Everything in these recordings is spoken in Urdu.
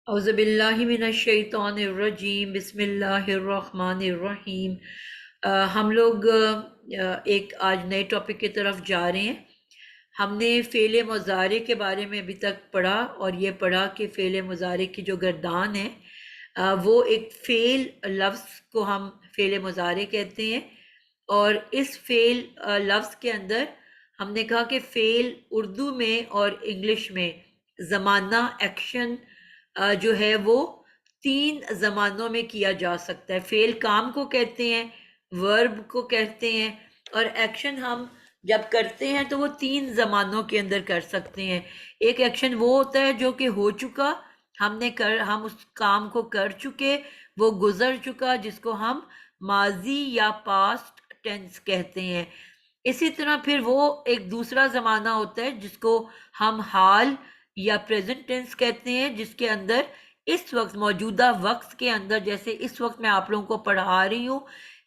اعوذ باللہ من الشیطان الرجیم بسم اللہ الرحمن الرحیم۔ ہم لوگ ایک آج نئے ٹاپک کی طرف جا رہے ہیں۔ ہم نے فعل مضارع کے بارے میں ابھی تک پڑھا اور یہ پڑھا کہ فعل مضارع کی جو گردان ہے وہ ایک فعل لفظ کو ہم فعل مضارع کہتے ہیں، اور اس فعل لفظ کے اندر ہم نے کہا کہ فعل اردو میں اور انگلش میں زمانہ ایکشن جو ہے وہ 3 زمانوں میں کیا جا سکتا ہے۔ فعل کام کو کہتے ہیں، ورب کو کہتے ہیں، اور ایکشن ہم جب کرتے ہیں تو وہ 3 زمانوں کے اندر کر سکتے ہیں۔ ایک ایکشن وہ ہوتا ہے جو کہ ہو چکا، ہم اس کام کو کر چکے، وہ گزر چکا، جس کو ہم ماضی یا پاسٹ ٹینس کہتے ہیں۔ اسی طرح پھر وہ ایک دوسرا زمانہ ہوتا ہے جس کو ہم حال یا پریزنٹ ٹینس کہتے ہیں، جس کے اندر اس وقت موجودہ وقت کے اندر، جیسے اس وقت میں آپ لوگوں کو پڑھا رہی ہوں،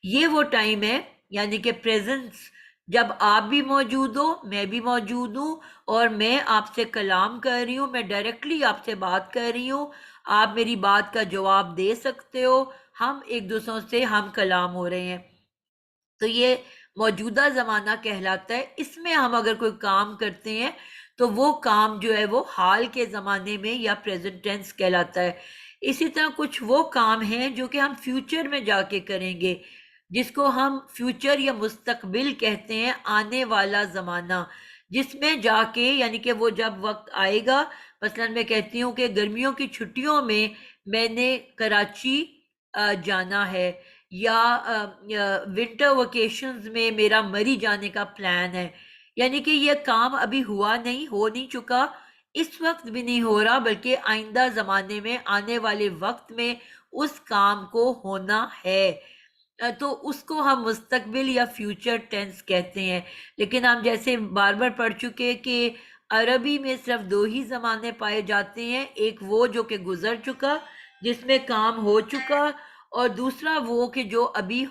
یہ وہ ٹائم ہے، یعنی کہ پریزنس، جب آپ بھی موجود ہو، میں بھی موجود ہوں، اور میں آپ سے کلام کر رہی ہوں، میں ڈائریکٹلی آپ سے بات کر رہی ہوں، آپ میری بات کا جواب دے سکتے ہو، ہم ایک دوسروں سے ہم کلام ہو رہے ہیں، تو یہ موجودہ زمانہ کہلاتا ہے۔ اس میں ہم اگر کوئی کام کرتے ہیں تو وہ کام جو ہے وہ حال کے زمانے میں یا پریزنٹ ٹینس کہلاتا ہے۔ اسی طرح کچھ وہ کام ہیں جو کہ ہم فیوچر میں جا کے کریں گے، جس کو ہم فیوچر یا مستقبل کہتے ہیں، آنے والا زمانہ، جس میں جا کے یعنی کہ وہ جب وقت آئے گا، مثلا میں کہتی ہوں کہ گرمیوں کی چھٹیوں میں نے کراچی جانا ہے، یا ونٹر ویکیشنز میں میرا مری جانے کا پلان ہے، یعنی کہ یہ کام ابھی ہوا نہیں، ہو نہیں چکا، اس وقت بھی نہیں ہو رہا، بلکہ آئندہ زمانے میں، آنے والے وقت میں اس کام کو ہونا ہے، تو اس کو ہم مستقبل یا فیوچر ٹینس کہتے ہیں۔ لیکن ہم جیسے بار بار پڑھ چکے کہ عربی میں صرف 2 ہی زمانے پائے جاتے ہیں، ایک وہ جو کہ گزر چکا، جس میں کام ہو چکا، اور دوسرا وہ کہ جو ابھی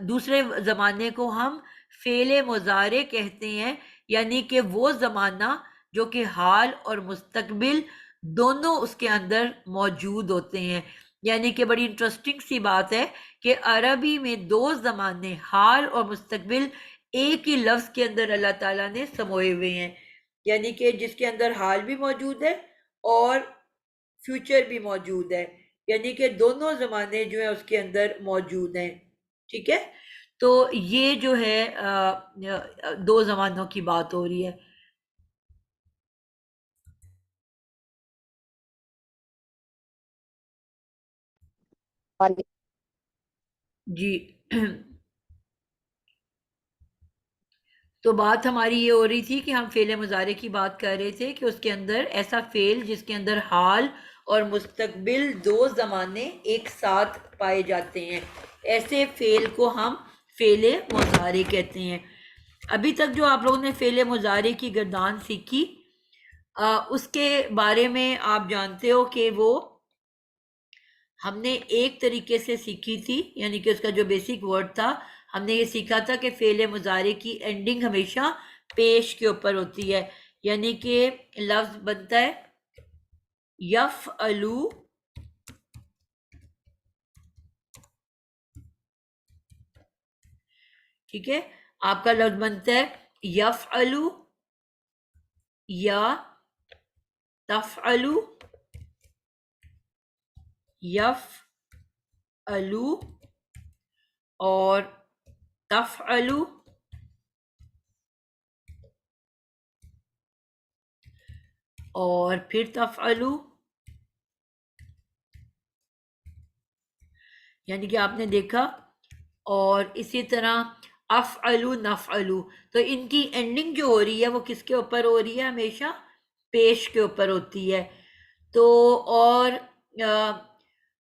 دوسرے زمانے کو ہم فعل مضارع کہتے ہیں، یعنی کہ وہ زمانہ جو کہ حال اور مستقبل دونوں اس کے اندر موجود ہوتے ہیں۔ یعنی کہ بڑی انٹرسٹنگ سی بات ہے کہ عربی میں 2 زمانے، حال اور مستقبل، ایک ہی لفظ کے اندر اللہ تعالیٰ نے سموئے ہوئے ہیں، یعنی کہ جس کے اندر حال بھی موجود ہے اور فیوچر بھی موجود ہے، یعنی کہ دونوں زمانے جو ہیں اس کے اندر موجود ہیں، ٹھیک ہے؟ تو یہ جو ہے 2 زمانوں کی بات ہو رہی ہے۔ جی تو بات ہماری یہ ہو رہی تھی کہ ہم فعل مضارع کی بات کر رہے تھے کہ اس کے اندر ایسا فعل جس کے اندر حال اور مستقبل 2 زمانے ایک ساتھ پائے جاتے ہیں، ایسے فعل کو ہم فعل مضارع کہتے ہیں۔ ابھی تک جو آپ لوگوں نے فعل مضارع کی گردان سیکھی، اس کے بارے میں آپ جانتے ہو کہ وہ ہم نے ایک طریقے سے سیکھی تھی، یعنی کہ اس کا جو بیسک ورڈ تھا، ہم نے یہ سیکھا تھا کہ فعل مضارع کی اینڈنگ ہمیشہ پیش کے اوپر ہوتی ہے، یعنی کہ لفظ بنتا ہے یفعلو، ٹھیک ہے؟ آپ کا لفظ بنتا ہے یفعلو یا تفعلو، یفعلو اور تفعلو، اور پھر تفعلو، یعنی کہ آپ نے دیکھا، اور اسی طرح افعلو نفعلو، تو ان کی اینڈنگ جو ہو رہی ہے وہ کس کے اوپر ہو رہی ہے؟ ہمیشہ پیش کے اوپر ہوتی ہے۔ تو اور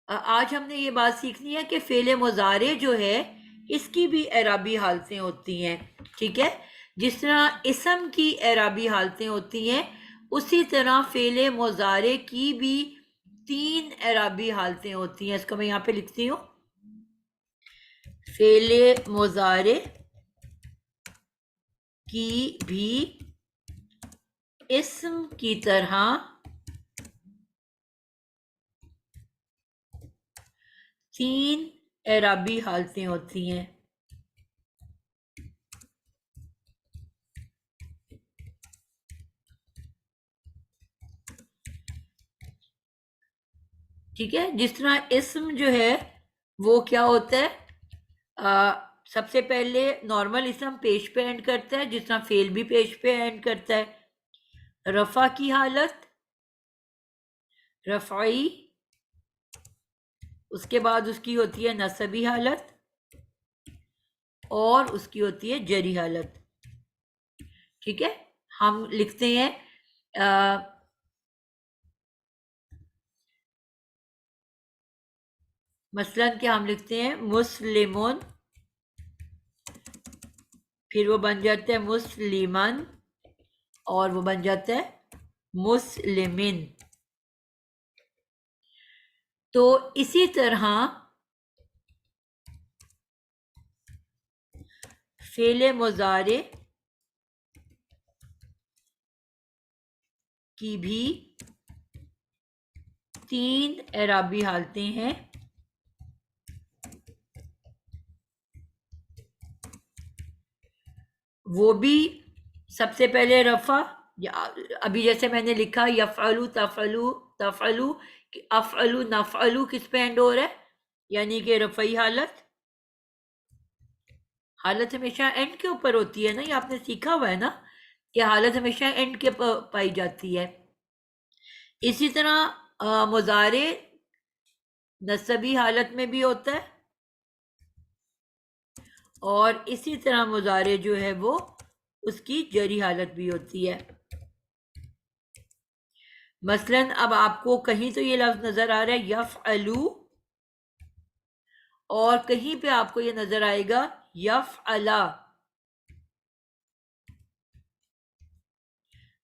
آج ہم نے یہ بات سیکھنی ہے کہ فعل مضارع جو ہے اس کی بھی اعرابی حالتیں ہوتی ہیں، ٹھیک ہے؟ جس طرح اسم کی اعرابی حالتیں ہوتی ہیں، اسی طرح فعل مضارع کی بھی 3 اعرابی حالتیں ہوتی ہیں۔ اس کو میں یہاں پہ لکھتی ہوں، فعل مضارع کی بھی اسم کی طرح 3 اعرابی حالتیں ہوتی ہیں. ٹھیک ہے، جس طرح اسم جو ہے وہ کیا ہوتا ہے، سب سے پہلے نارمل اسم پیش پہ اینڈ کرتا ہے، جس طرح فعل بھی پیش پہ اینڈ کرتا ہے. رفع کی حالت رفعی، اس کے بعد اس کی ہوتی ہے نصبی حالت اور اس کی ہوتی ہے جری حالت. ٹھیک ہے، ہم لکھتے ہیں مثلا کہ ہم لکھتے ہیں مسلمون، پھر وہ بن جاتا ہے مسلمن اور وہ بن جاتا ہے مسلمن. تو اسی طرح فعل مضارع کی بھی 3 اعرابی حالتیں ہیں. وہ بھی سب سے پہلے رفع، ابھی جیسے میں نے لکھا یفعلو تفعلو تفعلو، افعلو نفعلو کس پہ اینڈ ہو رہا ہے، یعنی کہ رفعی حالت ہمیشہ اینڈ کے اوپر ہوتی ہے نا، یہ آپ نے سیکھا ہوا ہے نا کہ حالت ہمیشہ اینڈ کے پائی جاتی ہے. اسی طرح مضارع نصبی حالت میں بھی ہوتا ہے اور اسی طرح مضارع جو ہے وہ اس کی جری حالت بھی ہوتی ہے. مثلا اب آپ کو کہیں تو یہ لفظ نظر آ رہا ہے یفعلو، اور کہیں پہ آپ کو یہ نظر آئے گا یفعلا.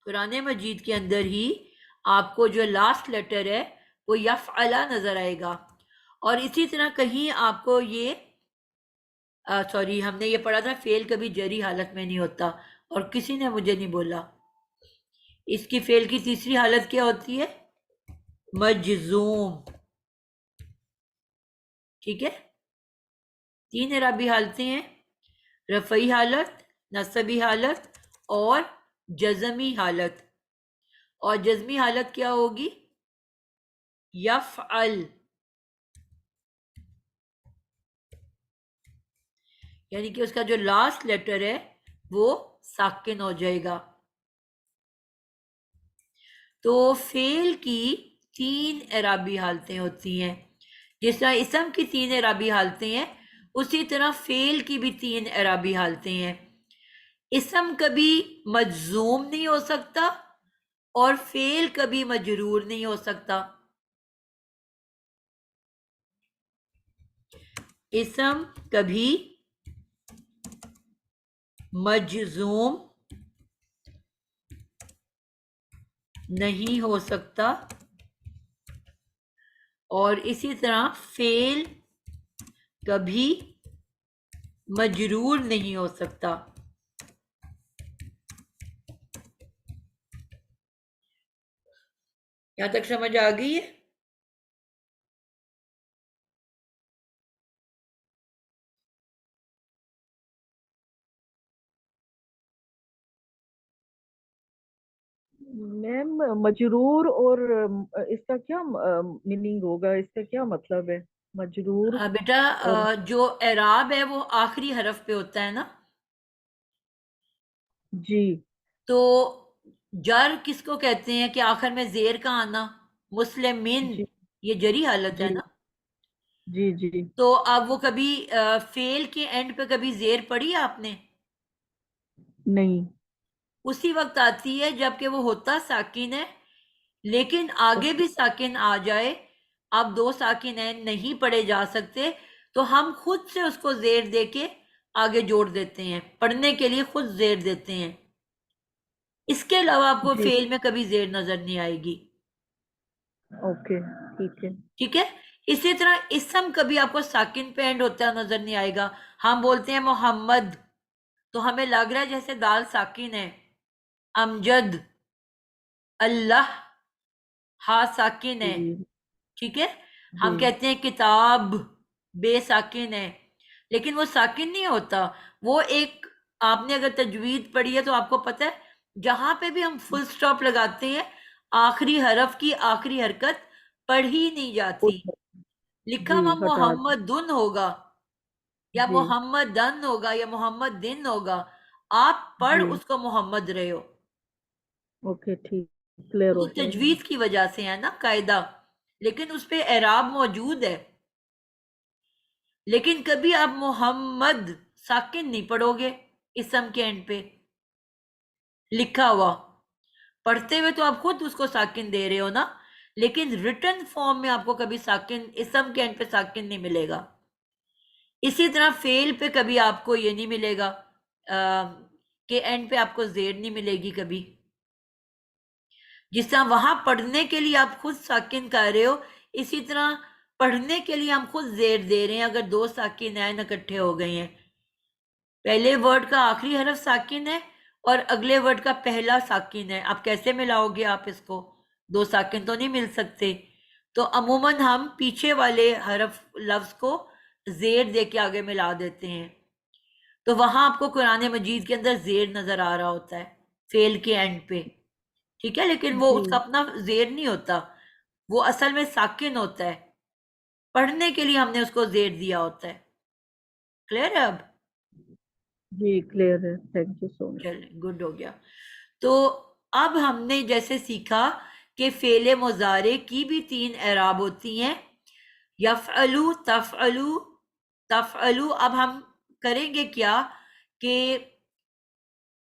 قرآن مجید کے اندر ہی آپ کو جو لاسٹ لیٹر ہے وہ یفعلا نظر آئے گا. اور اسی طرح کہیں آپ کو یہ سوری ہم نے یہ پڑھا تھا فعل کبھی جری حالت میں نہیں ہوتا، اور کسی نے مجھے نہیں بولا اس کی فعل کی تیسری حالت کیا ہوتی ہے، مجزوم. ٹھیک ہے، 3 اعرابی حالتیں ہیں، رفعی حالت، نصبی حالت اور جزمی حالت. اور جزمی حالت کیا ہوگی، یفعل، یعنی کہ اس کا جو لاسٹ لیٹر ہے وہ ساکن ہو جائے گا. تو فعل کی 3 اعرابی حالتیں ہوتی ہیں، جس طرح اسم کی 3 اعرابی حالتیں ہیں اسی طرح فعل کی بھی 3 اعرابی حالتیں ہیں. اسم کبھی مجزوم نہیں ہو سکتا اور فعل کبھی مجرور نہیں ہو سکتا. اسم کبھی مجزوم نہیں ہو سکتا اور اسی طرح فعل کبھی مجرور نہیں ہو سکتا. یہاں تک سمجھ آ گئی ہے؟ میم مجرور اور اس کا کیا میننگ ہوگا، اس کا کیا مطلب ہے مجرور بیٹا اور جو اعراب ہے وہ آخری حرف پہ ہوتا ہے نا، جی تو جر کس کو کہتے ہیں کہ آخر میں زیر کا آنا، مسلمین جی یہ جری حالت ہے جی نا. جی جی تو اب وہ کبھی فعل کے اینڈ پہ کبھی زیر پڑھی آپ نے، نہیں. اسی وقت آتی ہے جب کہ وہ ہوتا ساکن ہے لیکن آگے بھی ساکن آ جائے. اب 2 ساکنین نہیں پڑھے جا سکتے تو ہم خود سے اس کو زیر دے کے آگے جوڑ دیتے ہیں، پڑھنے کے لیے خود زیر دیتے ہیں. اس کے علاوہ آپ کو جی فعل میں کبھی زیر نظر نہیں آئے گی. اوکے ٹھیک ہے. ٹھیک ہے، اسی طرح اسم کبھی آپ کو ساکن پہ اینڈ ہوتا نظر نہیں آئے گا. ہم بولتے ہیں محمد تو ہمیں لگ رہا ہے جیسے دال ساکن ہے. امجد، اللہ، ہا ساکن ہے. جی ٹھیک ہے، جی ہم کہتے ہیں کتاب بے ساکن ہے، لیکن وہ ساکن نہیں ہوتا، وہ ایک، آپ نے اگر تجوید پڑھی ہے تو آپ کو پتہ ہے جہاں پہ بھی ہم فل سٹاپ لگاتے ہیں آخری حرف کی آخری حرکت پڑھی نہیں جاتی، اٹھ لکھا جی ہوا ہٹا دیں محمدن ہوگا یا جی محمدن ہوگا یا محمد دن ہوگا، آپ پڑھ جی اس کو محمد رہے ہو، اوکے ٹھیک کلیئر وہ ہو تو گیا مجھے تجوید کی وجہ سے ہے نا قاعدہ، لیکن اس پہ اعراب موجود ہے، لیکن کبھی آپ محمد ساکن نہیں پڑھو گے اسم کے اینڈ پہ لکھا ہوا، پڑھتے ہوئے تو آپ خود اس کو ساکن دے رہے ہو نا، لیکن ریٹن فارم میں آپ کو کبھی ساکن اسم کے اینڈ پہ ساکن نہیں ملے گا، اسی طرح فعل پہ کبھی آپ کو یہ نہیں ملے گا کہ اینڈ پہ آپ کو زیر نہیں ملے گی کبھی، جس طرح وہاں پڑھنے کے لیے آپ خود ساکن کر رہے ہو، اسی طرح پڑھنے کے لیے ہم خود زیر دے رہے ہیں اگر دو ساکن ہیں اکٹھے ہو گئے ہیں، پہلے ورڈ کا آخری حرف ساکن ہے اور اگلے ورڈ کا پہلا ساکن ہے، آپ کیسے ملاؤ گے آپ اس کو، دو ساکن تو نہیں مل سکتے، تو عموماً ہم پیچھے والے حرف لفظ کو زیر دے کے آگے ملا دیتے ہیں، تو وہاں آپ کو قرآن مجید کے اندر زیر نظر آ رہا ہوتا ہے فعل کے اینڈ پہ، ٹھیک ہے، لیکن وہ جی اس کا اپنا زیر نہیں ہوتا، وہ اصل میں ساکن ہوتا ہے، پڑھنے کے لیے ہم نے اس کو زیر دیا ہوتا ہے، کلیئر ہے اب؟ جی کلیئر ہے تھینک یو سو مچ چلیں گڈ ہو گیا، تو اب ہم نے جیسے سیکھا کہ فعل مضارع کی بھی تین اعراب ہوتی ہیں، یفعلو، تفعلو، تفعلو، اب ہم کریں گے کیا کہ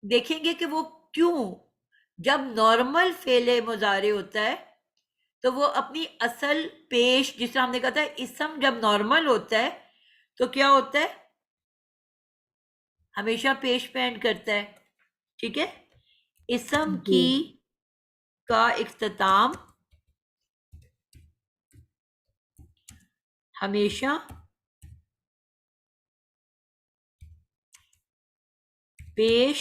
دیکھیں گے کہ وہ کیوں، جب نارمل فعل مضارع ہوتا ہے تو وہ اپنی اصل پیش، جس طرح ہم نے کہا تھا اسم جب نارمل ہوتا ہے تو کیا ہوتا ہے، ہمیشہ پیش پہ اینڈ کرتا ہے، ٹھیک ہے، اسم جی کی کا اختتام ہمیشہ پیش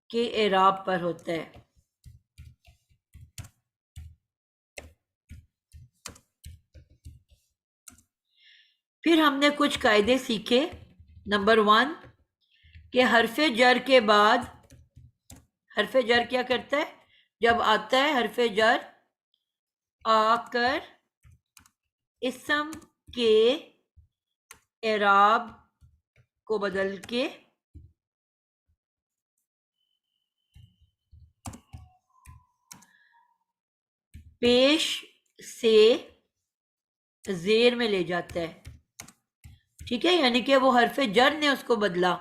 کے اعراب پر ہوتا ہے، پھر ہم نے کچھ قاعدے سیکھے، نمبر 1 کہ حرف جر کے بعد، حرف جر کیا کرتا ہے، جب آتا ہے حرف جر آ کر اسم کے اعراب کو بدل کے پیش سے زیر میں لے جاتا ہے، ٹھیک ہے، یعنی کہ وہ حرف جر نے اس کو بدلا،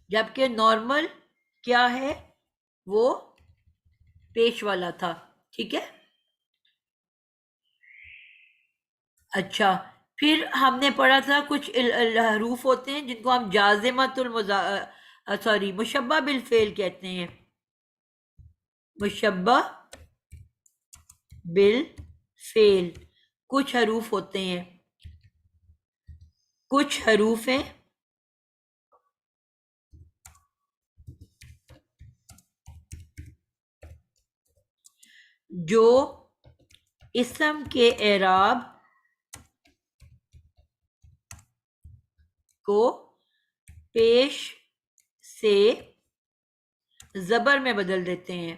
جبکہ نارمل کیا ہے، وہ پیش والا تھا، ٹھیک ہے، اچھا، پھر ہم نے پڑھا تھا کچھ حروف ہوتے ہیں جن کو ہم جازمت مشبہ بالفعل کہتے ہیں، مشبہ بالفعل، کچھ حروف ہوتے ہیں، کچھ حروف ہیں جو اسم کے اعراب کو پیش سے زبر میں بدل دیتے ہیں،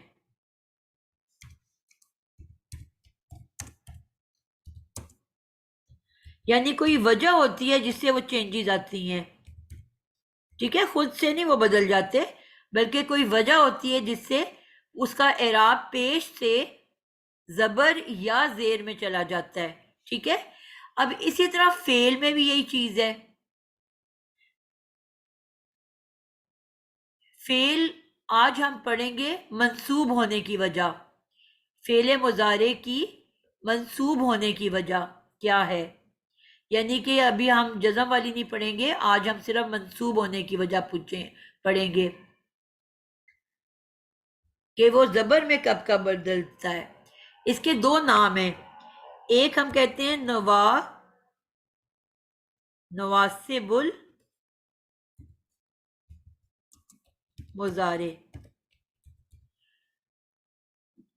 یعنی کوئی وجہ ہوتی ہے جس سے وہ چینجز آتی ہیں، ٹھیک ہے، خود سے نہیں وہ بدل جاتے، بلکہ کوئی وجہ ہوتی ہے جس سے اس کا اعراب پیش سے زبر یا زیر میں چلا جاتا ہے، ٹھیک ہے، اب اسی طرح فعل میں بھی یہی چیز ہے، فعل آج ہم پڑھیں گے منصوب ہونے کی وجہ، فعل مضارع کی منصوب ہونے کی وجہ کیا ہے، یعنی کہ ابھی ہم جزم والی نہیں پڑھیں گے، آج ہم صرف منصوب ہونے کی وجہ پڑھیں گے کہ وہ زبر میں کب کب بدلتا ہے، اس کے دو نام ہیں، ایک ہم کہتے ہیں نواسب المضارع،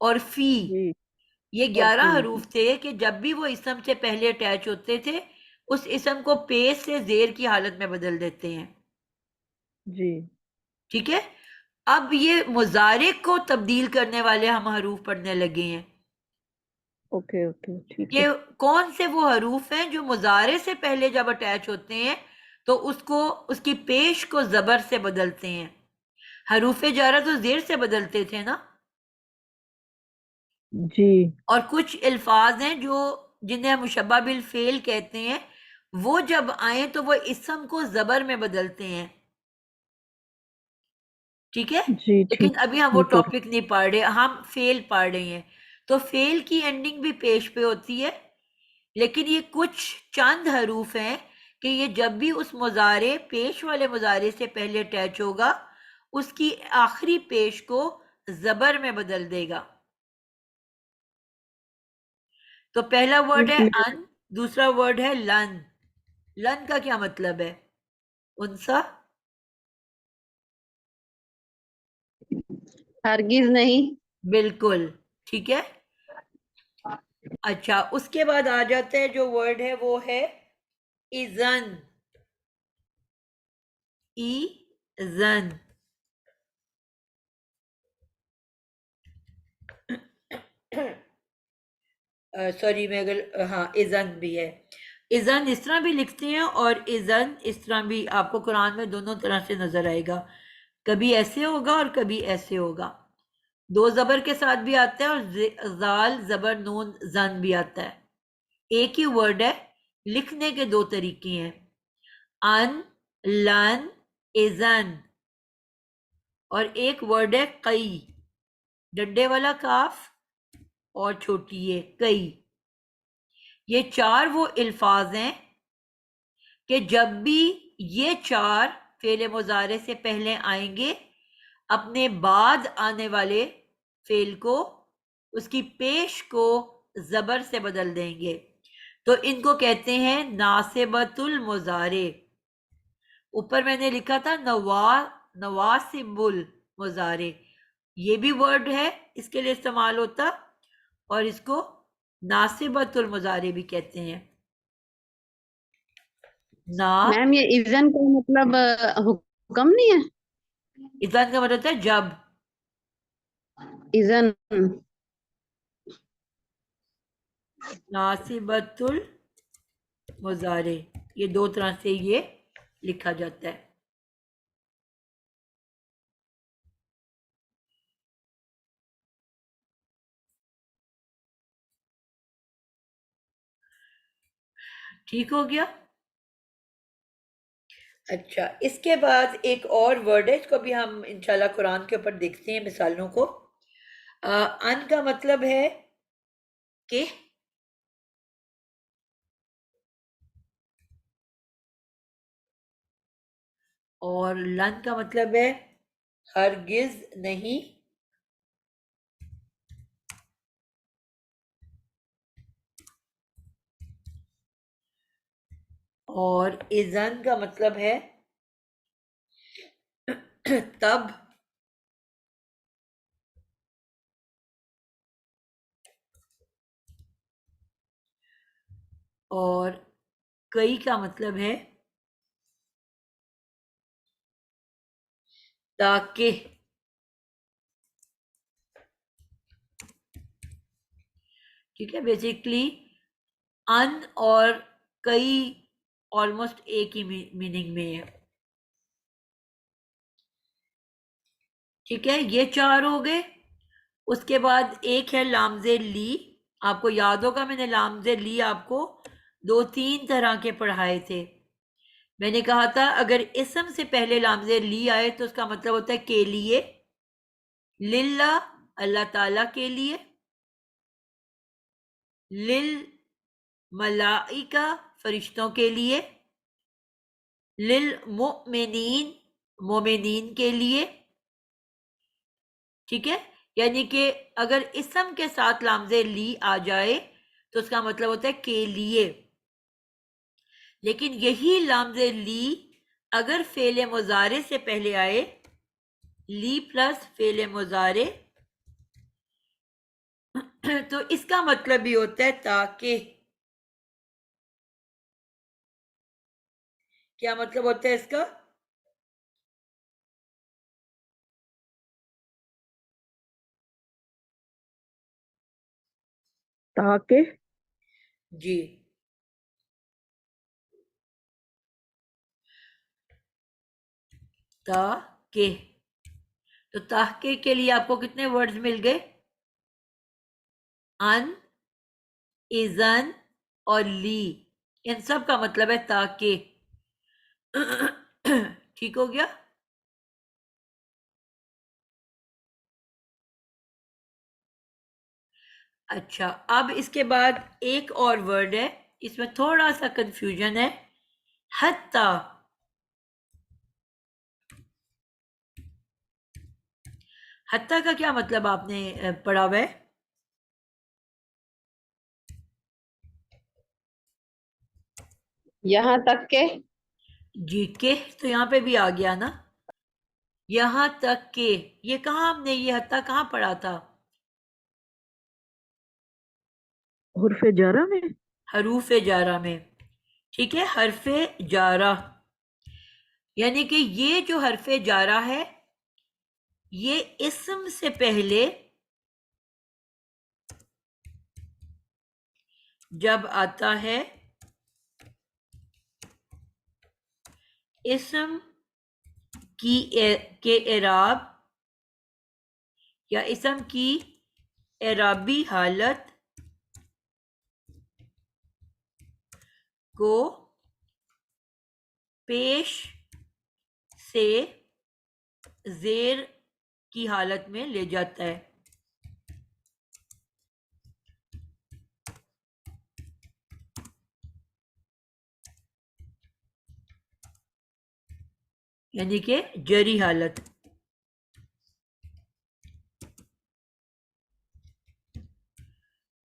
اور فی، جی یہ اور 11 فی حروف تھے کہ جب بھی وہ اسم سے پہلے اٹیچ ہوتے تھے اس اسم کو پیش سے زیر کی حالت میں بدل دیتے ہیں. جی ٹھیک ہے. اب یہ مضارع کو تبدیل کرنے والے ہم حروف پڑھنے لگے ہیں. اوکے اوکے ٹھیک ہے. یہ کون سے وہ حروف ہیں جو مضارع سے پہلے جب اٹیچ ہوتے ہیں تو اس کی پیش کو زبر سے بدلتے ہیں. حروف جارہ تو زیر سے بدلتے تھے نا. جی اور کچھ الفاظ ہیں جنہیں مشبہ بالفعل کہتے ہیں، وہ جب آئیں تو وہ اسم کو زبر میں بدلتے ہیں. ٹھیک ہے. جی ٹھیک لیکن ابھی ہم وہ بالکل. ٹاپک نہیں پڑھ رہے، ہم فعل پڑھ رہے ہیں. تو فعل کی اینڈنگ بھی پیش پہ ہوتی ہے، لیکن یہ کچھ چند حروف ہیں کہ یہ جب بھی اس مضارع پیش والے مضارع سے پہلے اٹیچ ہوگا اس کی آخری پیش کو زبر میں بدل دے گا. تو پہلا ورڈ ہے اس ان، دوسرا ورڈ ہے لن. لن کا کیا مطلب ہے انسا؟ ہرگز نہیں. بالکل ٹھیک ہے. اچھا، اس کے بعد آ جاتا ہے جو ورڈ ہے وہ ہے اذن. ایذن. سوری میں اگر ہاں اذن بھی ہے. اذن اس طرح بھی لکھتے ہیں اور اذن اس طرح بھی آپ کو قرآن میں دونوں طرح سے نظر آئے گا. کبھی ایسے ہوگا اور کبھی ایسے ہوگا. دو زبر کے ساتھ بھی آتا ہے اور زال زبر نون زن بھی آتا ہے. ایک ہی ورڈ ہے، لکھنے کے دو طریقے ہیں. ان، لن، اذن. اور ایک ورڈ ہے کئی، ڈنڈے والا کاف اور چھوٹی ہے کئی. یہ چار وہ الفاظ ہیں کہ جب بھی یہ چار فعل مضارع سے پہلے آئیں گے اپنے بعد آنے والے فعل کو، اس کی پیش کو زبر سے بدل دیں گے. تو ان کو کہتے ہیں ناصبۃ المضارع. اوپر میں نے لکھا تھا نواسب المضارع، یہ بھی ورڈ ہے اس کے لیے استعمال ہوتا، اور اس کو ناصبۃ المضارع بھی کہتے ہیں. نا میم یہ اذن کا مطلب حکم نہیں ہے. اذن کا مطلب ہوتا ہے جب. اذن ناصبۃ المضارع یہ دو طرح سے یہ لکھا جاتا ہے. ٹھیک ہو گیا. اچھا، اس کے بعد ایک اور ورڈ ہے، اس کو بھی ہم انشاءاللہ قرآن کے اوپر دیکھتے ہیں مثالوں کو. ان کا مطلب ہے کہ، اور لن کا مطلب ہے ہرگز نہیں. اور اذن کا مطلب ہے تب. اور کئی کا مطلب ہے تاکہ. ٹھیک ہے. بیسیکلی ان اور کئی آلموسٹ ایک ہی میننگ میں ہے. ٹھیک ہے، یہ چار ہو گئے. اس کے بعد ایک ہے لامز لی. آپ کو یاد ہوگا میں نے لامز لی آپ کو دو تین طرح کے پڑھائے تھے. میں نے کہا تھا اگر اسم سے پہلے لامز لی آئے تو اس کا مطلب ہوتا ہے کے لیے، للہ اللہ تعالی کے لیے، للملائکہ فرشتوں کے لیے، للمؤمنین مومنین کے لیے. ٹھیک ہے، یعنی کہ اگر اسم کے ساتھ لامز لی آ جائے تو اس کا مطلب ہوتا ہے کے لیے. لیکن یہی لامز لی اگر فعل مضارع سے پہلے آئے، لی پلس فعل مضارع، تو اس کا مطلب بھی ہوتا ہے تاکہ. کیا مطلب ہوتا ہے اس کا؟ تاکہ. جی تاکہ. تو تاکہ کے لیے آپ کو کتنے ورڈز مل گئے؟ ان، اذن اور لی. ان سب کا مطلب ہے تاکہ. ٹھیک ہو گیا؟ اچھا، اب اس کے بعد ایک اور ورڈ ہے، اس میں تھوڑا سا کنفیوژن ہے. حتی. حتی کا کیا مطلب آپ نے پڑھا ہوا ہے؟ یہاں تک کہ. جی، کہ تو یہاں پہ بھی آ گیا نا. یہاں تک کہ، یہ کہاں ہم نے یہ حتی کہاں پڑھا تھا؟ حرف جارہ میں. حروف جارہ میں. ٹھیک ہے، حرف جارہ یعنی کہ یہ جو حرف جارہ ہے یہ اسم سے پہلے جب آتا ہے اسم کے اعراب یا اسم کی اعرابی حالت کو پیش سے زیر کی حالت میں لے جاتا ہے. یعنی کہ جری حالت.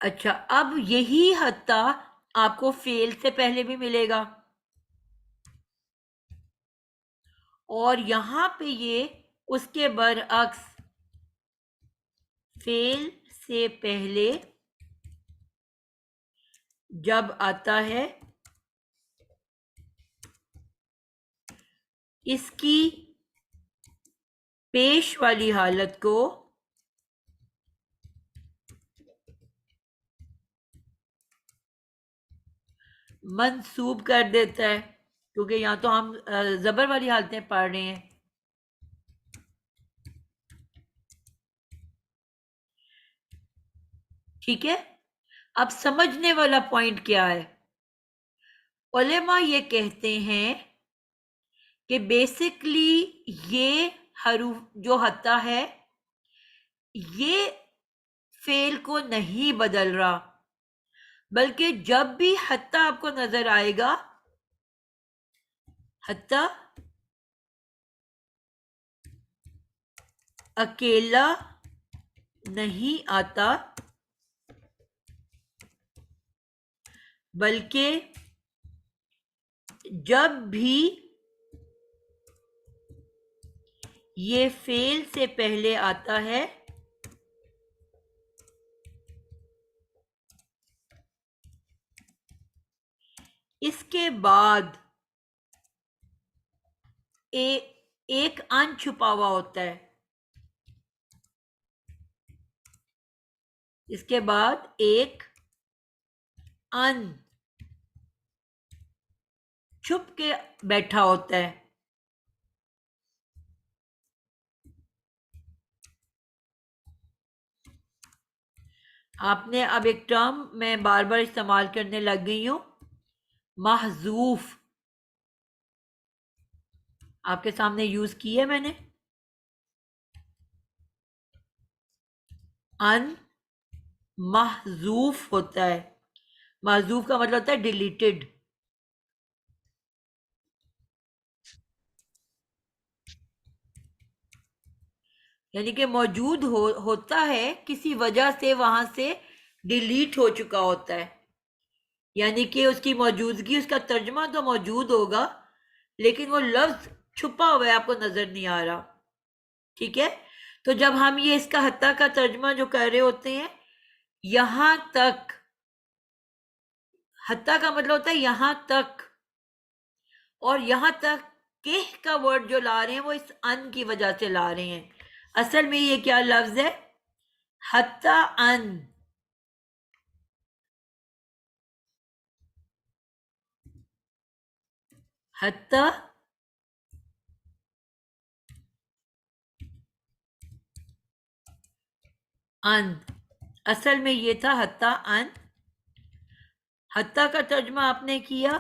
اچھا، اب یہی حتی آپ کو فعل سے پہلے بھی ملے گا اور یہاں پہ یہ اس کے برعکس فعل سے پہلے جب آتا ہے اس کی پیش والی حالت کو منسوب کر دیتا ہے، کیونکہ یہاں تو ہم زبر والی حالتیں پڑھ رہے ہیں. ٹھیک ہے، اب سمجھنے والا پوائنٹ کیا ہے؟ علماء یہ کہتے ہیں کہ بیسکلی یہ حروف جو حتی ہے یہ فعل کو نہیں بدل رہا، بلکہ جب بھی حتی آپ کو نظر آئے گا، حتی اکیلا نہیں آتا بلکہ جب بھی یہ فعل سے پہلے آتا ہے اس کے بعد ایک ان چھپا ہوا ہوتا ہے. اس کے بعد ایک ان چھپ کے بیٹھا ہوتا ہے. آپ نے اب ایک ٹرم میں بار بار استعمال کرنے لگ گئی ہوں، محذوف. آپ کے سامنے یوز کی ہے میں نے. ان محذوف ہوتا ہے. محذوف کا مطلب ہوتا ہے ڈیلیٹڈ. یعنی کہ موجود ہوتا ہے، کسی وجہ سے وہاں سے ڈیلیٹ ہو چکا ہوتا ہے. یعنی کہ اس کی موجودگی، اس کا ترجمہ تو موجود ہوگا لیکن وہ لفظ چھپا ہوا ہے، آپ کو نظر نہیں آ رہا. ٹھیک ہے، تو جب ہم یہ اس کا حتی کا ترجمہ جو کر رہے ہوتے ہیں یہاں تک، حتیٰ کا مطلب ہوتا ہے یہاں تک، اور یہاں تک کہ کا ورڈ جو لا رہے ہیں وہ اس ان کی وجہ سے لا رہے ہیں. اصل میں یہ کیا لفظ ہے؟ حتیٰ ان. حتیٰ ان، اصل میں یہ تھا حتیٰ ان. حتیٰ کا ترجمہ آپ نے کیا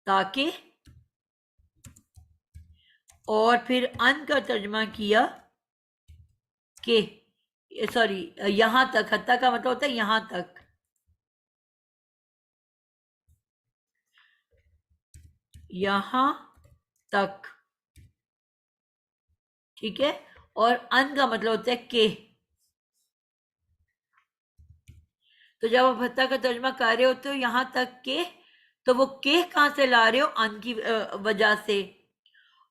تاکہ، اور پھر ان کا ترجمہ کیا کہ، سوری یہاں تک. حتیٰ کا مطلب ہوتا ہے یہاں تک. یہاں تک، ٹھیک ہے. اور ان کا مطلب ہوتا ہے کہ. تو جب آپ حتیٰ کا ترجمہ کر رہے ہوتے ہو یہاں تک کہ، تو وہ کہ کہاں سے لا رہے ہو؟ ان کی وجہ سے.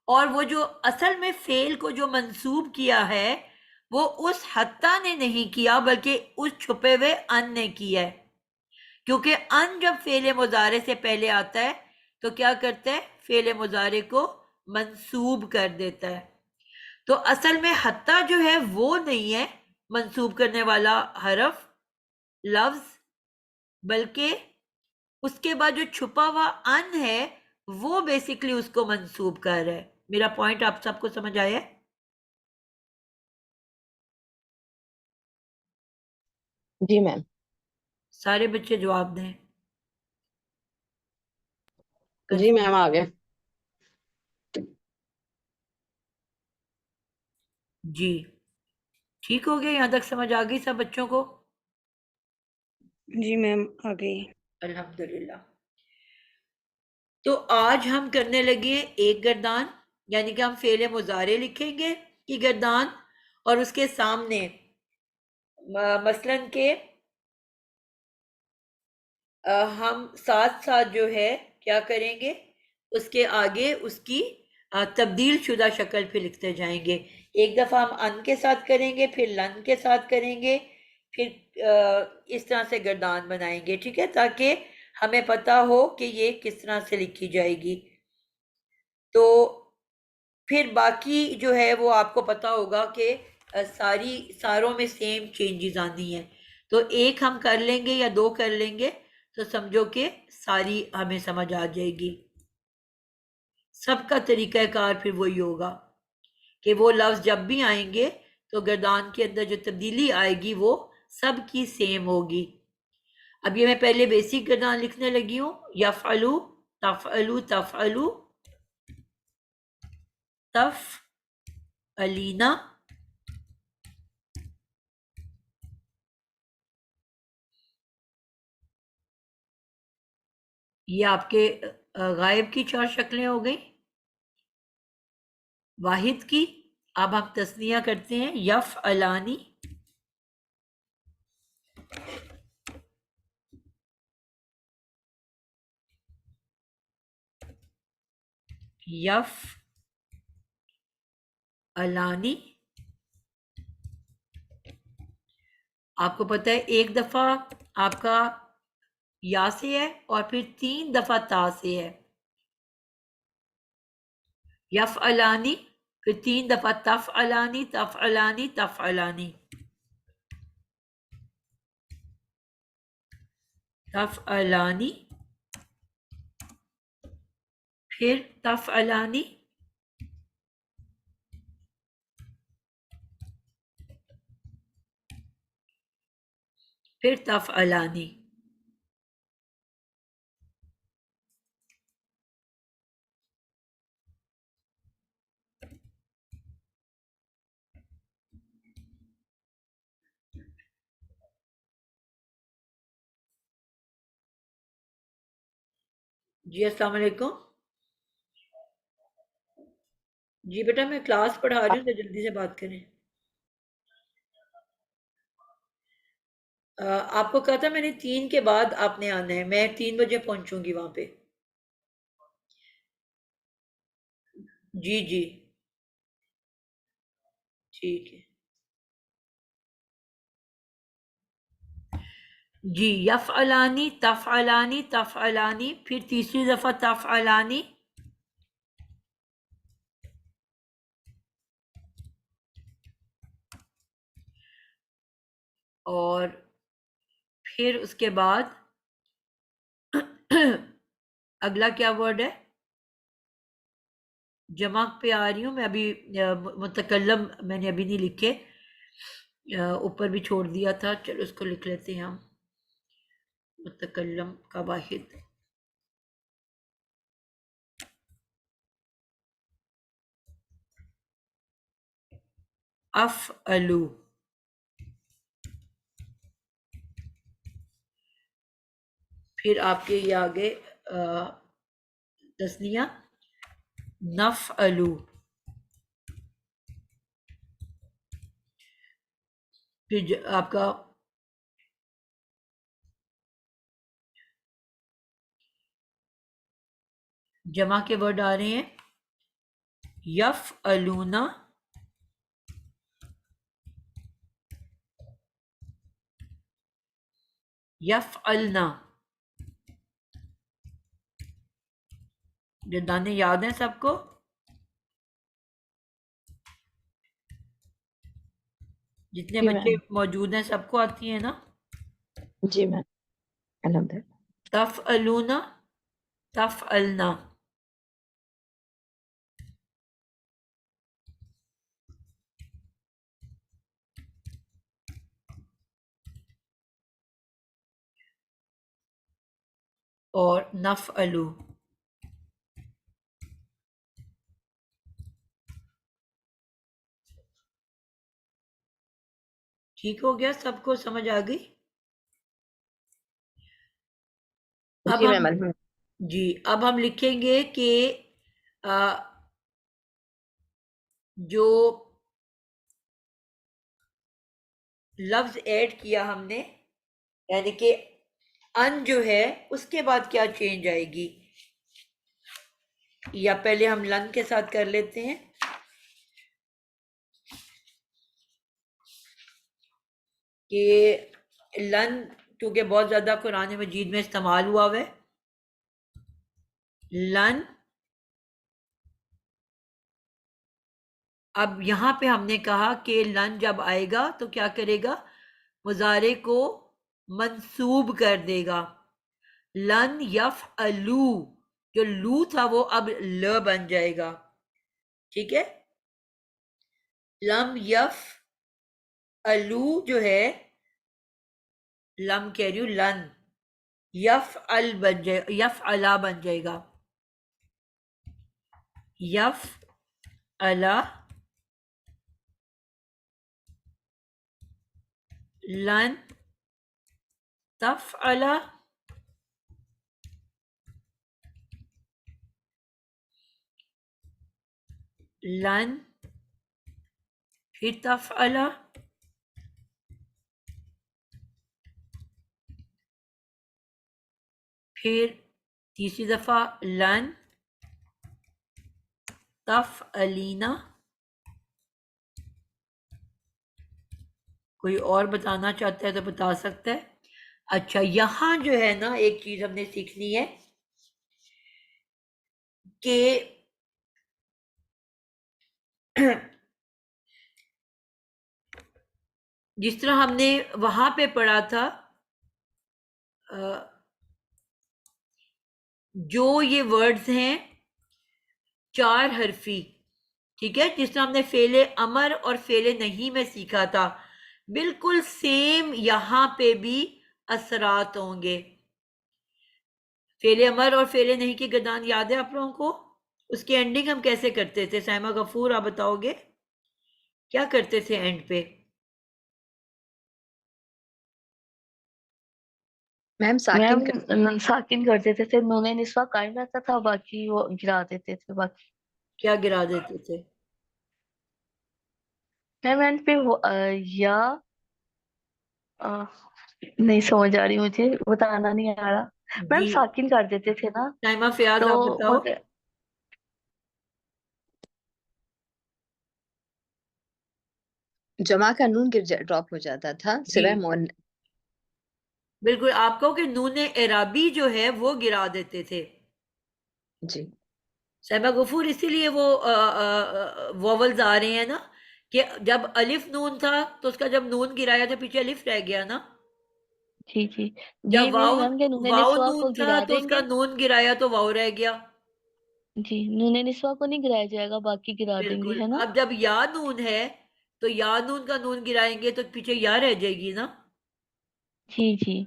اور وہ جو اصل میں فعل کو جو منسوب کیا ہے وہ اس حتیٰ نے نہیں کیا بلکہ اس چھپے ہوئے ان نے کیا ہے. کیونکہ ان جب فعل مضارع سے پہلے آتا ہے تو کیا کرتا ہے؟ فعل مضارع کو منسوب کر دیتا ہے. تو اصل میں حتیٰ جو ہے وہ نہیں ہے منسوب کرنے والا حرف، لفظ، بلکہ اس کے بعد جو چھپا ہوا ان ہے وہ بیسیکلی اس کو منسوب کر رہا ہے. میرا پوائنٹ آپ سب کو سمجھ آیا ہے؟ جی میم. سارے بچے جواب دیں. جی میم آگے. جی ٹھیک ہو گیا؟ یہاں تک سمجھ آ گئی سب بچوں کو؟ جی میم آ گئی. الحمدللہ. تو آج ہم کرنے لگے ہیں ایک گردان، یعنی کہ ہم فعل مضارع لکھیں گے کی گردان، اور اس کے سامنے مثلاً کہ ہم ساتھ ساتھ جو ہے کیا کریں گے، اس کے آگے اس کی تبدیل شدہ شکل پہ لکھتے جائیں گے. ایک دفعہ ہم ان کے ساتھ کریں گے، پھر لن کے ساتھ کریں گے، پھر اس طرح سے گردان بنائیں گے، ٹھیک ہے، تاکہ ہمیں پتا ہو کہ یہ کس طرح سے لکھی جائے گی. تو پھر باقی جو ہے وہ آپ کو پتا ہوگا کہ ساروں میں سیم چینجز آنی ہیں. تو ایک ہم کر لیں گے یا دو کر لیں گے تو سمجھو کہ ساری ہمیں سمجھ آ جائے گی. سب کا طریقہ کار پھر وہی ہوگا کہ وہ لفظ جب بھی آئیں گے تو گردان کے اندر جو تبدیلی آئے گی وہ سب کی سیم ہوگی. اب یہ میں پہلے بیسک گردان لکھنے لگی ہوں. یفعلو، تفعلو، تفعلو، تفعلینا، یہ آپ کے غائب کی 4 شکلیں ہو گئی. واحد کی اب ہم تثنیہ کرتے ہیں. یفعلانی، یفعلانی. آپ کو پتہ ہے ایک دفعہ آپ کا یا سے ہے اور پھر 3 دفعہ تا سے ہے. یفعلانی، پھر 3 دفعہ تفعلانی، تفعلانی، تفعلانی، تفعلانی، پھر تفعلانی، پھر تفعلانی. جی السلام علیکم. جی بیٹا میں کلاس پڑھا رہی ہوں تو جلدی سے بات کریں. آپ کو کہا تھا میں نے 3 کے بعد آپ نے آنا ہے، میں 3 بجے پہنچوں گی وہاں پہ. جی جی ٹھیک ہے. جی، یفعلانی تفعلانی تفعلانی، پھر تیسری دفعہ تفعلانی، اور پھر اس کے بعد اگلا کیا ورڈ ہے؟ جمع پہ آ رہی ہوں میں ابھی، متکلم میں نے ابھی نہیں لکھے، اوپر بھی چھوڑ دیا تھا، چلو اس کو لکھ لیتے ہیں ہم، متکلم کا واحد، افعلو، پھر آپ کے یہ آگے تسنیہ نفعلو، پھر آپ کا جمع کے ورڈ آ رہے ہیں یفعلون، یفعلنا، جو دانے یاد ہیں سب کو؟ جتنے جی بچے میم، موجود ہیں سب کو آتی ہیں نا؟ جی میم، الحمد للہ. تفعلون تفعلنا، اور نفعلو، ٹھیک ہو گیا؟ سب کو سمجھ آ گئی؟ اب جی ہم میم، الحمد جی اب ہم لکھیں گے کہ جو لفظ ایڈ کیا ہم نے، یعنی کہ ان جو ہے اس کے بعد کیا چینج آئے گی، یا پہلے ہم لن کے ساتھ کر لیتے ہیں کہ لن کیونکہ بہت زیادہ قرآن مجید میں استعمال ہوا ہے، لن، اب یہاں پہ ہم نے کہا کہ لن جب آئے گا تو کیا کرے گا؟ مضارع کو منصوب کر دے گا، لن یفعلو، جو لو تھا وہ اب ل بن جائے گا، ٹھیک ہے؟ لم یفعلو جو ہے، لم کہہ رہی ہوں، لن یفعل بن جائے، یفعلا بن جائے گا، یفعلا، لن تفعلا، لن، پھر تفعلا، پھر تیسری دفعہ لن تفعلینا، کوئی اور بتانا چاہتا ہے تو بتا سکتا ہے؟ اچھا، یہاں جو ہے نا ایک چیز ہم نے سیکھنی ہے کہ جس طرح ہم نے وہاں پہ پڑھا تھا، جو یہ ورڈز ہیں چار حرفی، ٹھیک ہے، جس طرح ہم نے فعل امر اور فعل نہیں میں سیکھا تھا، بالکل سیم یہاں پہ بھی اثرات ہوں گے۔ فعل امر اور فعل نہیں کی گردان یاد ہے آپ لوگوں کو؟ اس کی اینڈنگ ہم کیسے کرتے تھے؟ سائمہ غفور آپ بتاؤ گے کیا کرتے تھے اینڈ پہ؟ میم ساکن میم ساکن کر دیتے تھے، نون نسوہ قائم رہتا تھا، باقی وہ گرا دیتے تھے باقی. کیا گرا دیتے تھے؟ میم اینڈ پہ یا نہیں سمجھ آ رہی، مجھے بتانا نہیں آ رہا. میم جی ساکن کر دیتے تھے نا سائمہ فیاض تو آپ بتاؤ۔ جمع کا نون ڈراپ ہو جاتا تھا جی سوائے بالکل آپ کہو کہ نون اعرابی جو ہے وہ گرا دیتے تھے جی صاحبہ غفور، اسی لیے وہ وولز آ رہے ہیں نا، کہ جب الف نون تھا تو اس کا جب نون گرایا تو پیچھے الف رہ گیا نا، جی جی جی جب میرے واؤ میم کے نون واؤ نسواں کو نون تھا گرا تو دیں اس کا گے. نون گرایا تو واؤ رہ گیا. جی نون نسواں کو نہیں گرایا جائے گا، باقی گرا دیں گے، بالکل. ہے نا. اب جب یا نون ہے تو یا نون کا نون گرائیں گے تو پیچھے یا رہ جائے گی نا. جی جی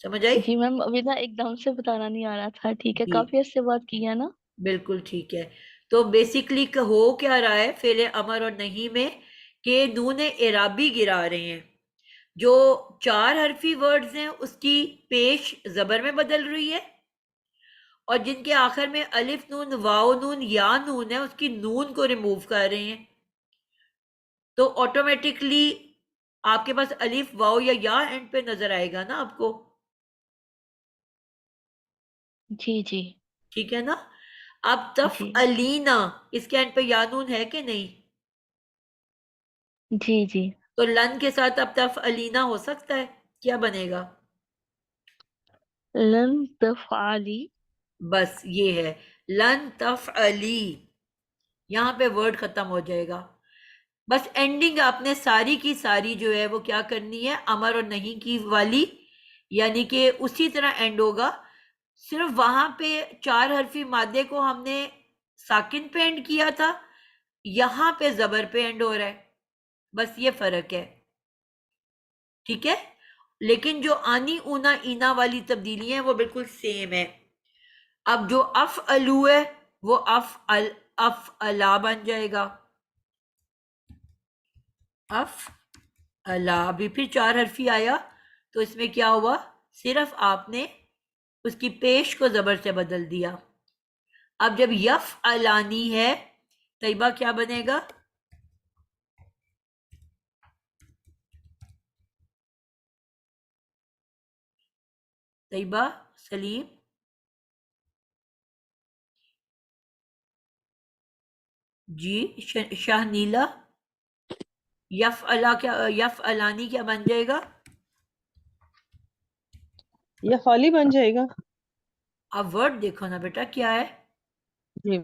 سمجھ آئی؟ جی میم ابھی نا ایک دم سے بتانا نہیں آ رہا تھا. ٹھیک ہے، جی کافی عرصے بعد کیا نا. بالکل ٹھیک ہے. تو بیسکلی ہو کیا رہا ہے فعل امر اور نہیں میں کہ نون اعرابی گرا رہے ہیں. جو 4 حرفی ورڈز ہیں اس کی پیش زبر میں بدل رہی ہے، اور جن کے آخر میں الف نون واو نون یا نون ہے اس کی نون کو ریموو کر رہے ہیں. تو آٹومیٹکلی آپ کے پاس الف واو یا اینڈ پہ نظر آئے گا نا آپ کو. جی جی ٹھیک ہے نا. اب جی تفعلینا اس کے اینڈ پہ یا نون ہے کہ نہیں؟ جی جی تو لن کے ساتھ اب تفعلینا ہو سکتا ہے، کیا بنے گا؟ لن تفعلی. بس یہ ہے لن تفعلی، یہاں پہ ورڈ ختم ہو جائے گا. بس اینڈنگ آپ نے ساری کی ساری جو ہے وہ کیا کرنی ہے، امر اور نہیں کی والی، یعنی کہ اسی طرح اینڈ ہوگا. صرف وہاں پہ 4 حرفی مادے کو ہم نے ساکن پہ اینڈ کیا تھا، یہاں پہ زبر پہ اینڈ ہو رہا ہے، بس یہ فرق ہے. ٹھیک ہے. لیکن جو آنی اونا اینا والی تبدیلی ہیں وہ بالکل سیم ہے. اب جو افعلو ہے وہ افعلا بن جائے گا. افعلا ابھی پھر 4 حرفی آیا تو اس میں کیا ہوا، صرف آپ نے اس کی پیش کو زبر سے بدل دیا. اب جب یفعلانی ہے طیبہ کیا بنے گا؟ طیبہ، سلیم، جی، شاہ نیلا، یفعلانی کیا بن جائے گا؟ یا فالی بن جائے گا. اب ورڈ دیکھو نا بیٹا کیا ہے، جی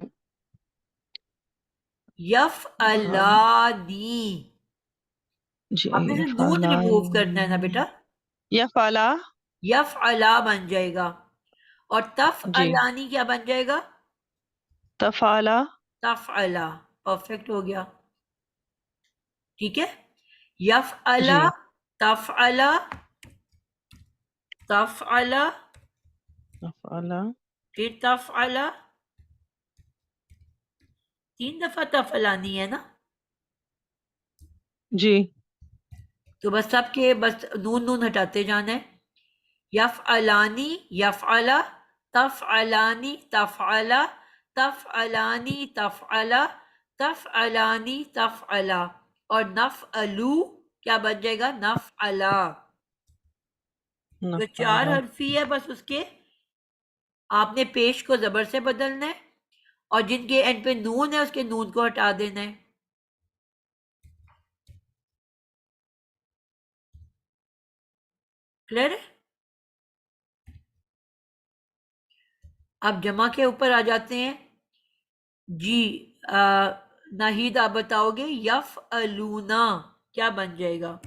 یفعلانی. جی آپ نے یا صرف نون فالا ریموو کرنا ہے نا بیٹا، یا فالا. یفعلا بن جائے گا. اور جی تفعلانی کیا بن جائے گا؟ تفالا. تفعلا. پرفیکٹ ہو گیا. ٹھیک ہے. یفعلا، جی تفعلا، تفعلا، تفالا. پھر تفعلا، 3 دفعہ تفعلانی ہے نا. جی تو بس سب کے بس نون نون ہٹاتے جانا ہے. یفعلانی، یفعلا، تفعلانی، تفعلا، تفعلانی، تفعلا، تفعلانی، تفعلا. اور نفعلو کیا بن جائے گا؟ نفعلا. جو 4 نفالا. حرفی ہے بس اس کے آپ نے پیش کو زبر سے بدلنا ہے، اور جن کے اینڈ پہ نون ہے اس کے نون کو ہٹا دینا ہے. کلیئر ہے؟ اب جمع کے اوپر آ جاتے ہیں. جی ناہید آپ بتاؤ گے یفعلونا کیا بن جائے گا؟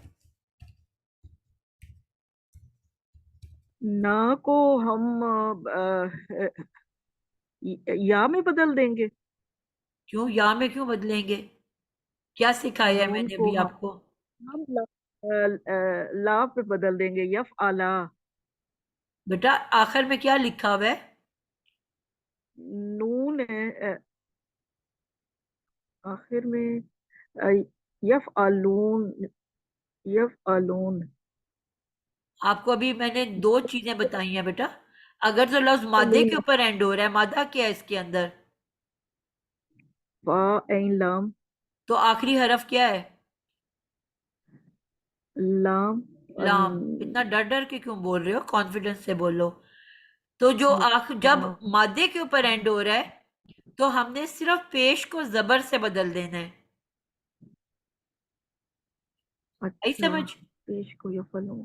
نا کو ہم یا میں بدل دیں گے. کیوں یا میں کیوں بدلیں گے؟ کیا سکھایا ہے میں نون نے کو ابھی آپ کو؟ ہم لا پہ بدل دیں گے یفعلا. بیٹا آخر میں کیا لکھا ہوا ہے؟ نون ہے آخر میں یفعلون. یفعلون. آپ کو ابھی میں نے 2 چیزیں بتائی ہیں بیٹا. اگر تو لفظ مادے کے اوپر اینڈ ہو رہا ہے، مادہ کیا ہے اس کے اندر؟ فا عین لام. تو آخری حرف کیا ہے؟ لام. لام. اتنا ڈر ڈر کے کیوں بول رہے ہو؟ کانفیڈنس سے بولو. تو جو جب مادے کے اوپر اینڈ ہو رہا ہے تو ہم نے صرف پیش کو زبر سے بدل دینا ہے. آئی اچھا سمجھ؟ پیش کو یفعلون.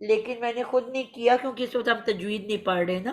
لیکن میں نے خود نہیں کیا کیونکہ اس وقت ہم تجوید نہیں پڑھ رہے نا.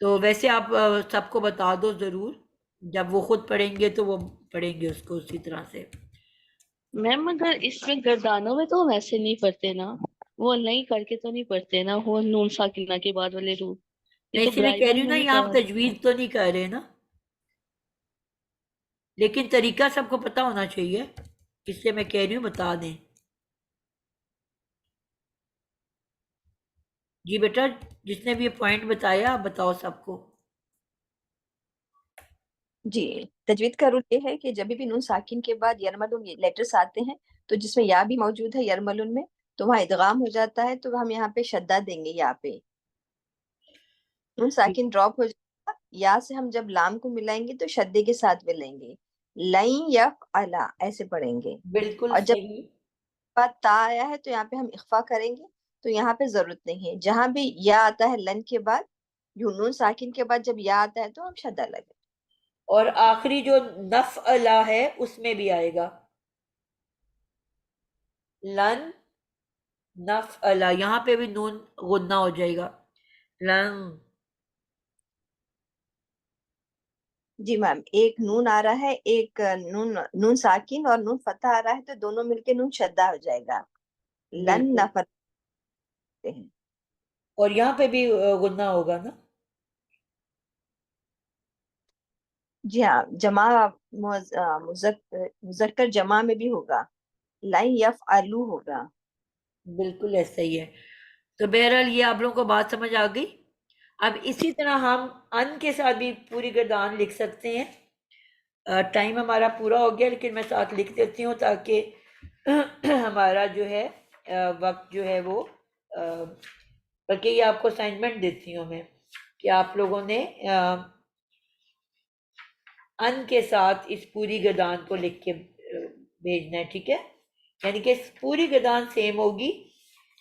تو ویسے آپ سب کو بتا دو ضرور، جب وہ خود پڑھیں گے تو وہ پڑھیں گے اس کو اسی طرح سے. میم اگر اس میں گردانوں میں تو ہم ایسے نہیں پڑھتے نا، وہ نہیں کر کے تو نہیں پڑھتے نا، وہ نون ساکنہ کے بعد والے روح، یہ میں تو اسی لیے کہہ برائدل رہی ہوں میں نا، بھی یہاں آپ پڑھا تجوید تو نہیں کر رہے نا، لیکن طریقہ سب کو پتہ ہونا چاہیے، اس لیے میں کہہ رہی ہوں بتا دیں. جی بیٹا، جس نے بھی یہ پوائنٹ بتایا آپ بتاؤ سب کو. جی تجوید کا رول یہ ہے کہ جب بھی نون ساکن کے بعد یرملون لیٹرز آتے ہیں تو جس میں یا بھی موجود ہے یرملون میں، تو وہاں ادغام ہو جاتا ہے، تو ہم یہاں پہ شدہ دیں گے یا پہ. نون ساکن ڈراپ ہو جائے گا، یا سے ہم جب لام کو ملائیں گے تو شدے کے ساتھ ملیں گے، لئیں یف علا ایسے پڑھیں گے. بالکل اور جب صحیح. بعد تا آیا ہے تو یہاں پہ ہم اخفا کریں گے، تو یہاں پہ ضرورت نہیں ہے. جہاں بھی یا آتا ہے لن کے بعد، نون ساکن کے بعد جب یا آتا ہے تو ہم شدہ لگیں. اور آخری جو نفعلا ہے اس میں بھی آئے گا، لن نفعلا، یہاں پہ بھی نون غنہ ہو جائے گا، لن. جی میم ایک نون آ رہا ہے، ایک نون ساکن اور نون فتح آ رہا ہے، تو دونوں مل کے نون شدہ ہو جائے گا، لن بالکل. نفر ہیں. اور یہاں پہ بھی غنہ ہوگا نا. جی ہاں جمع مذکر جمع میں بھی ہوگا، لن یف آلو ہوگا. بالکل ایسا ہی ہے. تو بہرحال یہ آپ لوگوں کو بات سمجھ آ گئی. اب اسی طرح ہم ان کے ساتھ بھی پوری گردان لکھ سکتے ہیں. ٹائم ہمارا پورا ہو گیا، لیکن میں ساتھ لکھ دیتی ہوں تاکہ ہمارا جو ہے وقت جو ہے وہ بلکہ یہ آپ کو اسائنمنٹ دیتی ہوں میں کہ آپ لوگوں نے ان کے ساتھ اس پوری گردان کو لکھ کے بھیجنا ہے، ٹھیک ہے؟ یعنی کہ پوری گردان سیم ہوگی،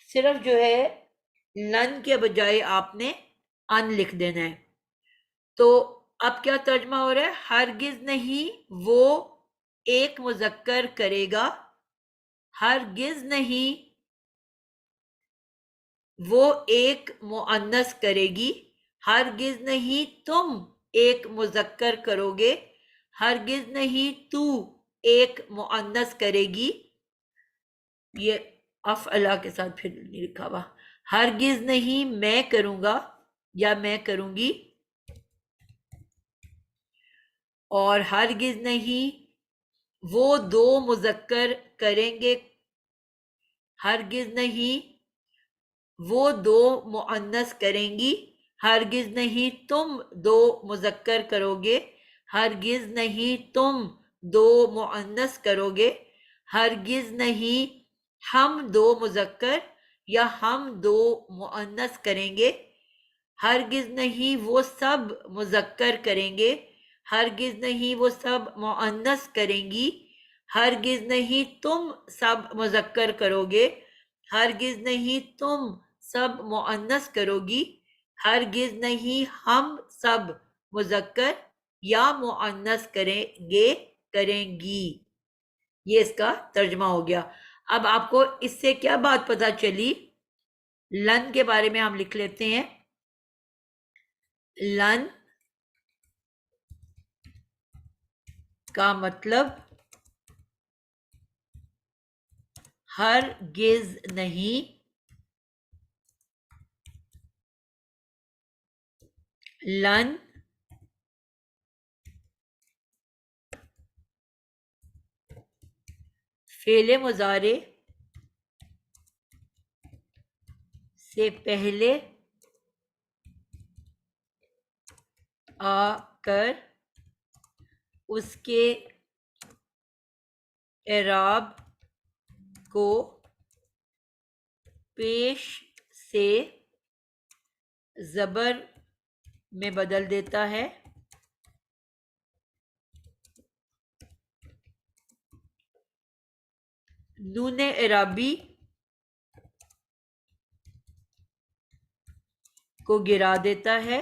صرف جو ہے لن کے بجائے آپ نے ان لکھ دینا ہے. تو اب کیا ترجمہ ہو رہا ہے؟ ہرگز نہیں وہ ایک مذکر کرے گا، ہرگز نہیں وہ ایک مؤنث کرے گی، ہرگز نہیں تم ایک مذکر کرو گے، ہرگز نہیں تو ایک مؤنث کرے گی. یہ افعلا کے ساتھ پھر نہیں لکھا ہوا. ہرگز نہیں میں کروں گا یا میں کروں گی، اور ہرگز نہیں وہ دو مذکر کریں گے، ہرگز نہیں وہ دو مؤنث کریں گی، ہرگز نہیں تم دو مذکر کرو گے، ہرگز نہیں تم دو مؤنث کرو گے، ہرگز نہیں ہم دو مذکر یا ہم دو مؤنث کریں گے، ہرگز نہیں وہ سب مذکر کریں گے، ہرگز نہیں وہ سب مؤنث کریں گی، ہرگز نہیں تم سب مذکر کرو گے، ہرگز نہیں تم سب مؤنث کرو گی، ہرگز نہیں ہم سب مذکر یا مؤنث کریں گے، کریں گی. یہ اس کا ترجمہ ہو گیا. اب آپ کو اس سے کیا بات پتہ چلی؟ لن کے بارے میں ہم لکھ لیتے ہیں. لن کا مطلب ہرگز نہیں، لن فعل مضارع سے پہلے آ کر اس کے اعراب کو پیش سے زبر میں بدل دیتا ہے. نون اعرابی کو گرا دیتا ہے.